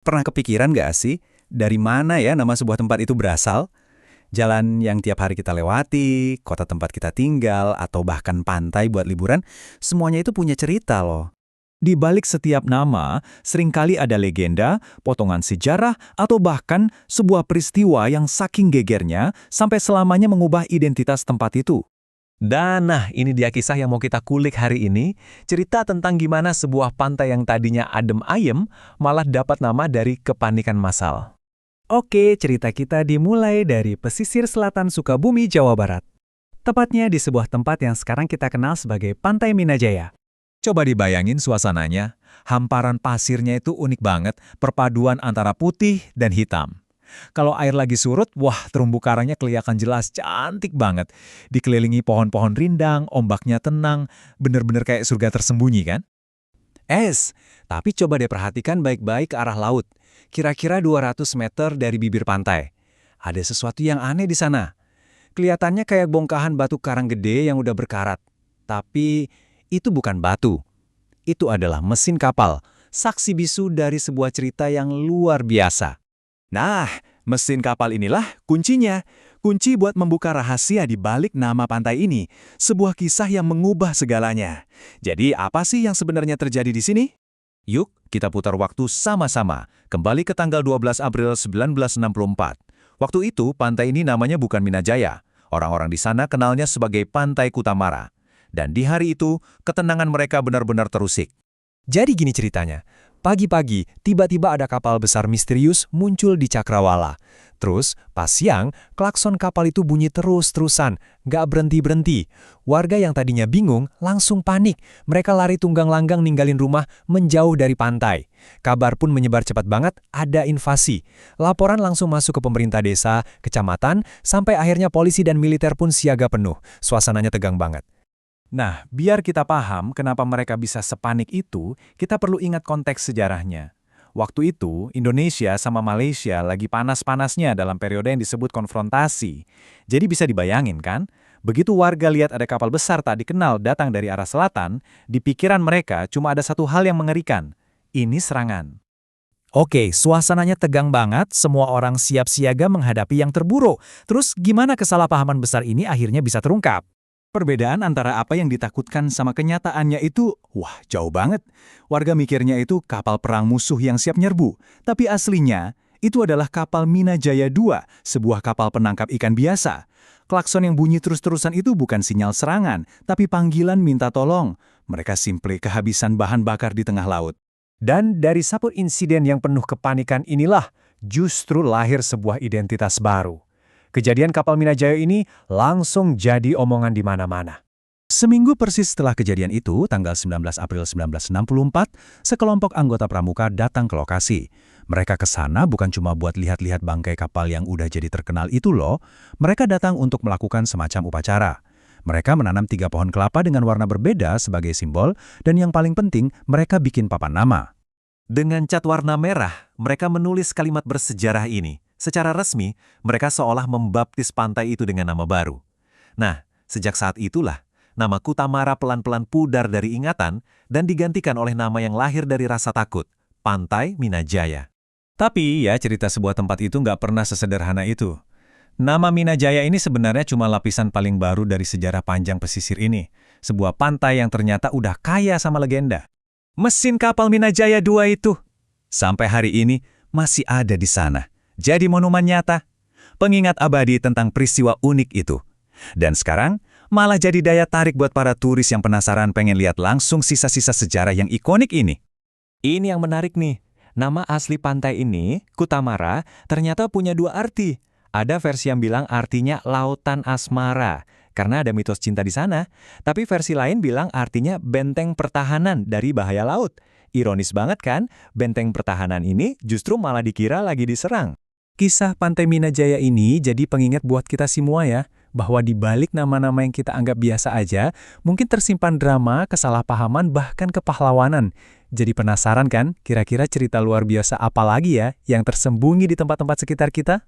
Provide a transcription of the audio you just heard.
Pernah kepikiran nggak sih, dari mana ya nama sebuah tempat itu berasal? Jalan yang tiap hari kita lewati, kota tempat kita tinggal, atau bahkan pantai buat liburan, semuanya itu punya cerita loh. Di balik setiap nama, seringkali ada legenda, potongan sejarah, atau bahkan sebuah peristiwa yang saking gegernya sampai selamanya mengubah identitas tempat itu. Dan ini dia kisah yang mau kita kulik hari ini, cerita tentang gimana sebuah pantai yang tadinya adem ayem malah dapat nama dari kepanikan massal. Oke, cerita kita dimulai dari pesisir selatan Sukabumi, Jawa Barat. Tepatnya di sebuah tempat yang sekarang kita kenal sebagai Pantai Minajaya. Coba dibayangin suasananya, hamparan pasirnya itu unik banget, perpaduan antara putih dan hitam. Kalau air lagi surut, wah terumbu karangnya kelihatan jelas, cantik banget. Dikelilingi pohon-pohon rindang, ombaknya tenang, bener-bener kayak surga tersembunyi kan? Tapi coba deh perhatikan baik-baik ke arah laut. Kira-kira 200 meter dari bibir pantai. Ada sesuatu yang aneh di sana. Kelihatannya kayak bongkahan batu karang gede yang udah berkarat. Tapi itu bukan batu. Itu adalah mesin kapal, saksi bisu dari sebuah cerita yang luar biasa. Nah, mesin kapal inilah kuncinya. Kunci buat membuka rahasia di balik nama pantai ini. Sebuah kisah yang mengubah segalanya. Jadi apa sih yang sebenarnya terjadi di sini? Yuk, kita putar waktu sama-sama. Kembali ke tanggal 12 April 1964. Waktu itu, pantai ini namanya bukan Minajaya. Orang-orang di sana kenalnya sebagai Pantai Kutamara. Dan di hari itu, ketenangan mereka benar-benar terusik. Jadi gini ceritanya. Pagi-pagi, tiba-tiba ada kapal besar misterius muncul di Cakrawala. Terus, pas siang, klakson kapal itu bunyi terus-terusan, nggak berhenti-berhenti. Warga yang tadinya bingung langsung panik. Mereka lari tunggang langgang ninggalin rumah menjauh dari pantai. Kabar pun menyebar cepat banget, ada invasi. Laporan langsung masuk ke pemerintah desa, kecamatan, sampai akhirnya polisi dan militer pun siaga penuh. Suasananya tegang banget. Nah, biar kita paham kenapa mereka bisa sepanik itu, kita perlu ingat konteks sejarahnya. Waktu itu, Indonesia sama Malaysia lagi panas-panasnya dalam periode yang disebut konfrontasi. Jadi bisa dibayangin kan? Begitu warga lihat ada kapal besar tak dikenal datang dari arah selatan, di pikiran mereka cuma ada satu hal yang mengerikan. Ini serangan. Oke, suasananya tegang banget, semua orang siap siaga menghadapi yang terburuk. Terus gimana kesalahpahaman besar ini akhirnya bisa terungkap? Perbedaan antara apa yang ditakutkan sama kenyataannya itu, wah jauh banget. Warga mikirnya itu kapal perang musuh yang siap nyerbu. Tapi aslinya, itu adalah kapal Minajaya II, sebuah kapal penangkap ikan biasa. Klakson yang bunyi terus-terusan itu bukan sinyal serangan, tapi panggilan minta tolong. Mereka simple kehabisan bahan bakar di tengah laut. Dan dari satu insiden yang penuh kepanikan inilah, justru lahir sebuah identitas baru. Kejadian kapal Minajaya ini langsung jadi omongan di mana-mana. Seminggu persis setelah kejadian itu, tanggal 19 April 1964, sekelompok anggota pramuka datang ke lokasi. Mereka ke sana bukan cuma buat lihat-lihat bangkai kapal yang udah jadi terkenal itu loh. Mereka datang untuk melakukan semacam upacara. Mereka menanam 3 pohon kelapa dengan warna berbeda sebagai simbol, dan yang paling penting, mereka bikin papan nama. Dengan cat warna merah, mereka menulis kalimat bersejarah ini. Secara resmi, mereka seolah membaptis pantai itu dengan nama baru. Nah, sejak saat itulah, nama Kutamara pelan-pelan pudar dari ingatan dan digantikan oleh nama yang lahir dari rasa takut, Pantai Minajaya. Tapi ya cerita sebuah tempat itu nggak pernah sesederhana itu. Nama Minajaya ini sebenarnya cuma lapisan paling baru dari sejarah panjang pesisir ini. Sebuah pantai yang ternyata udah kaya sama legenda. Mesin kapal Minajaya II itu, sampai hari ini masih ada di sana. Jadi monumen nyata, pengingat abadi tentang peristiwa unik itu. Dan sekarang, malah jadi daya tarik buat para turis yang penasaran pengen lihat langsung sisa-sisa sejarah yang ikonik ini. Ini yang menarik nih, nama asli pantai ini, Kutamara, ternyata punya 2 arti. Ada versi yang bilang artinya lautan asmara, karena ada mitos cinta di sana. Tapi versi lain bilang artinya benteng pertahanan dari bahaya laut. Ironis banget kan, benteng pertahanan ini justru malah dikira lagi diserang. Kisah Pantai Minajaya ini jadi pengingat buat kita semua ya, bahwa di balik nama-nama yang kita anggap biasa aja, mungkin tersimpan drama, kesalahpahaman, bahkan kepahlawanan. Jadi penasaran kan, kira-kira cerita luar biasa apa lagi ya yang tersembunyi di tempat-tempat sekitar kita?